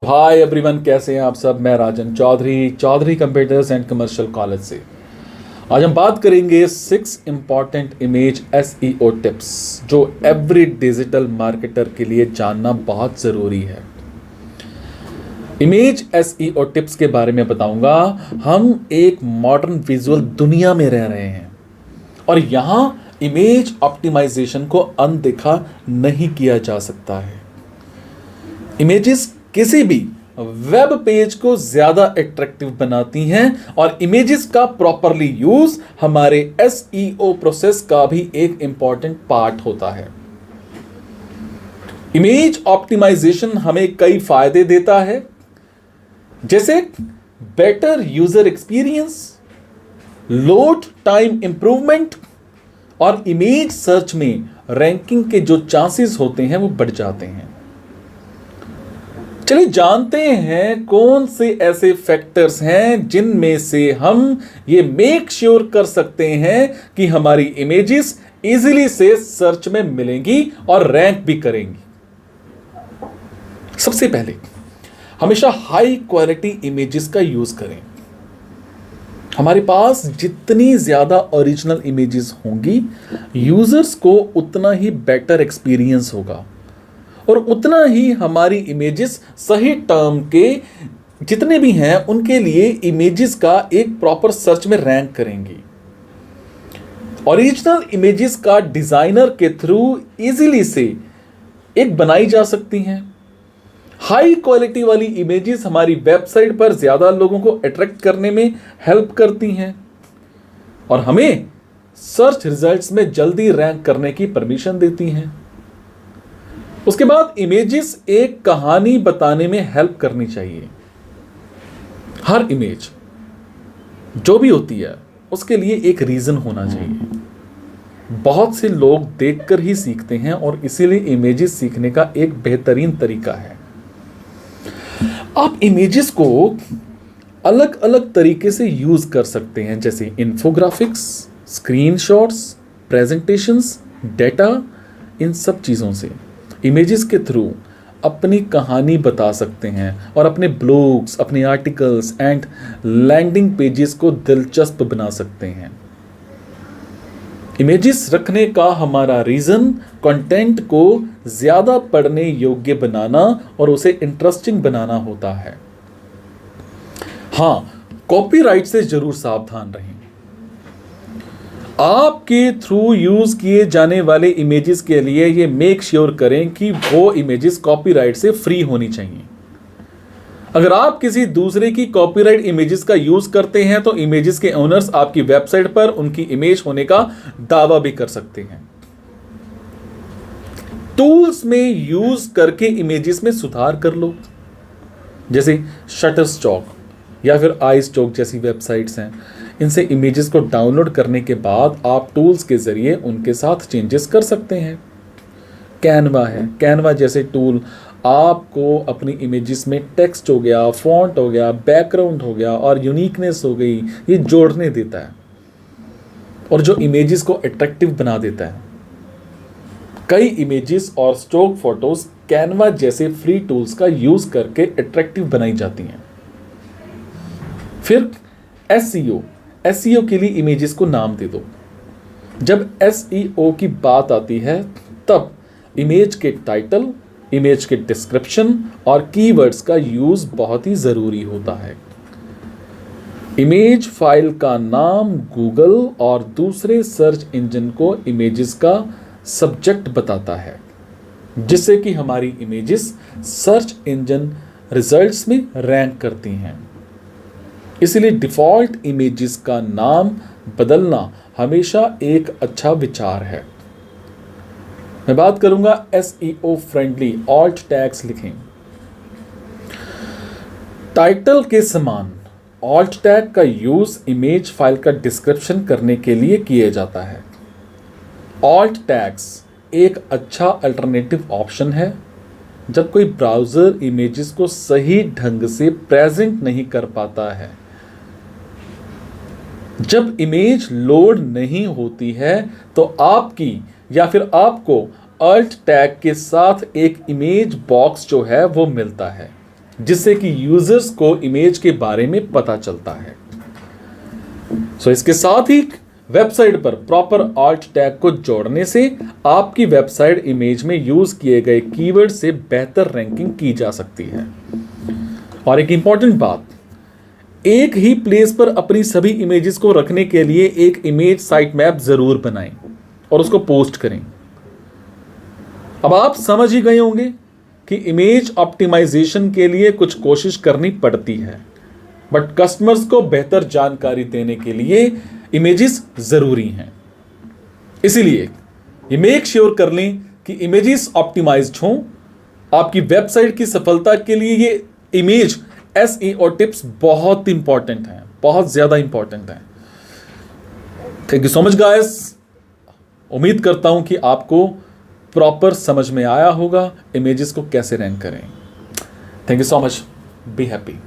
Hi everyone, कैसे हैं आप सब। मैं Rajan Chaudhary computers and commercial college से। आज हम बात करेंगे 6 इंपॉर्टेंट इमेज एसईओ टिप्स जो एवरी डिजिटल मार्केटर के लिए जानना बहुत ज़रूरी है। इमेज एसईओ टिप्स के बारे में बताऊंगा। हम एक मॉडर्न विजुअल दुनिया में रह रहे हैं और यहाँ इमेज ऑप्टिमाइजेशन को अनदेखा नहीं किया जा सकता है। इमेजेस किसी भी वेब पेज को ज्यादा अट्रैक्टिव बनाती हैं और इमेजेस का प्रॉपरली यूज हमारे एसईओ प्रोसेस का भी एक इंपॉर्टेंट पार्ट होता है। इमेज ऑप्टिमाइजेशन हमें कई फायदे देता है, जैसे better user experience, load time improvement और इमेज सर्च में रैंकिंग के जो चांसेस होते हैं वो बढ़ जाते हैं। चलिए जानते हैं कौन से ऐसे फैक्टर्स हैं जिनमें से हम ये मेक श्योर कर सकते हैं कि हमारी इमेजेस इजीली से सर्च में मिलेंगी और रैंक भी करेंगी। सबसे पहले हमेशा हाई क्वालिटी इमेजेस का यूज करें। हमारे पास जितनी ज्यादा ओरिजिनल इमेजेस होंगी, यूजर्स को उतना ही बेटर एक्सपीरियंस होगा और उतना ही हमारी इमेजेस सही टर्म के जितने भी हैं उनके लिए इमेजेस का एक प्रॉपर सर्च में रैंक करेंगी। ओरिजिनल इमेजेस का डिजाइनर के थ्रू इजीली से एक बनाई जा सकती हैं। हाई क्वालिटी वाली इमेजेस हमारी वेबसाइट पर ज्यादा लोगों को अट्रैक्ट करने में हेल्प करती हैं और हमें सर्च रिजल्ट्स में जल्दी रैंक करने की परमिशन देती हैं। उसके बाद इमेजेस एक कहानी बताने में हेल्प करनी चाहिए। हर इमेज जो भी होती है उसके लिए एक रीजन होना चाहिए। बहुत से लोग देखकर ही सीखते हैं और इसीलिए इमेजेस सीखने का एक बेहतरीन तरीका है। आप इमेजेस को अलग अलग तरीके से यूज कर सकते हैं, जैसे इन्फोग्राफिक्स, स्क्रीनशॉट्स, प्रेजेंटेशंस, डेटा। इन सब चीजों से इमेजेस के थ्रू अपनी कहानी बता सकते हैं और अपने ब्लॉग्स, अपने आर्टिकल्स एंड लैंडिंग पेजेस को दिलचस्प बना सकते हैं। इमेजेस रखने का हमारा रीजन कंटेंट को ज्यादा पढ़ने योग्य बनाना और उसे इंटरेस्टिंग बनाना होता है। हाँ, कॉपीराइट से जरूर सावधान रहें। आपके थ्रू यूज किए जाने वाले इमेजेस के लिए ये मेक श्योर करें कि वो इमेजेस कॉपीराइट से फ्री होनी चाहिए। अगर आप किसी दूसरे की कॉपीराइट इमेजेस का यूज करते हैं तो इमेजेस के ओनर्स आपकी वेबसाइट पर उनकी इमेज होने का दावा भी कर सकते हैं। टूल्स में यूज करके इमेजेस में सुधार कर लो, जैसे शटरस्टॉक या फिर iStock जैसी वेबसाइट्स हैं। इनसे इमेजेस को डाउनलोड करने के बाद आप टूल्स के ज़रिए उनके साथ चेंजेस कर सकते हैं। कैनवा है, कैनवा जैसे टूल आपको अपनी इमेजेस में टेक्स्ट हो गया, फॉन्ट हो गया, बैकग्राउंड हो गया और यूनिकनेस हो गई, ये जोड़ने देता है और जो इमेजेस को अट्रैक्टिव बना देता है। कई इमेजेस और स्टॉक फोटोज कैनवा जैसे फ्री टूल्स का यूज़ करके अट्रैक्टिव बनाई जाती हैं। फिर एसईओ के लिए इमेजेस को नाम दे दो। जब एसईओ की बात आती है तब इमेज के टाइटल, इमेज के डिस्क्रिप्शन और कीवर्ड्स का यूज बहुत ही जरूरी होता है। इमेज फाइल का नाम गूगल और दूसरे सर्च इंजन को इमेजेस का सब्जेक्ट बताता है, जिससे कि हमारी इमेजेस सर्च इंजन रिजल्ट्स में रैंक करती हैं। इसलिए डिफ़ॉल्ट इमेजेस का नाम बदलना हमेशा एक अच्छा विचार है। मैं बात करूंगा एसईओ फ्रेंडली ऑल्ट टैग्स लिखें। टाइटल के समान ऑल्ट टैग का यूज इमेज फाइल का डिस्क्रिप्शन करने के लिए किया जाता है। ऑल्ट टैग्स एक अच्छा अल्टरनेटिव ऑप्शन है जब कोई ब्राउज़र इमेजेस को सही ढंग से प्रेजेंट नहीं कर पाता है। जब इमेज लोड नहीं होती है तो आपकी या फिर आपको अल्ट टैग के साथ एक इमेज बॉक्स जो है वो मिलता है। जिससे कि यूजर्स को इमेज के बारे में पता चलता है। सो इसके साथ ही वेबसाइट पर प्रॉपर आल्ट टैग को जोड़ने से आपकी वेबसाइट इमेज में यूज किए गए कीवर्ड से बेहतर रैंकिंग की जा सकती है। और एक इंपॉर्टेंट बात, एक ही प्लेस पर अपनी सभी इमेजेस को रखने के लिए एक इमेज साइट मैप जरूर बनाएं और उसको पोस्ट करें। अब आप समझ ही गए होंगे कि इमेज ऑप्टिमाइजेशन के लिए कुछ कोशिश करनी पड़ती है, बट कस्टमर्स को बेहतर जानकारी देने के लिए इमेजेस जरूरी हैं। इसीलिए ये मेक श्योर कर लें कि इमेजेस ऑप्टिमाइज्ड हों। आपकी वेबसाइट की सफलता के लिए ये इमेज SEO टिप्स बहुत इंपॉर्टेंट हैं, बहुत ज्यादा इंपॉर्टेंट हैं। Thank you so much guys. उम्मीद करता हूं कि आपको प्रॉपर समझ में आया होगा इमेजेस को कैसे रैंक करें। Thank you so much. Be happy.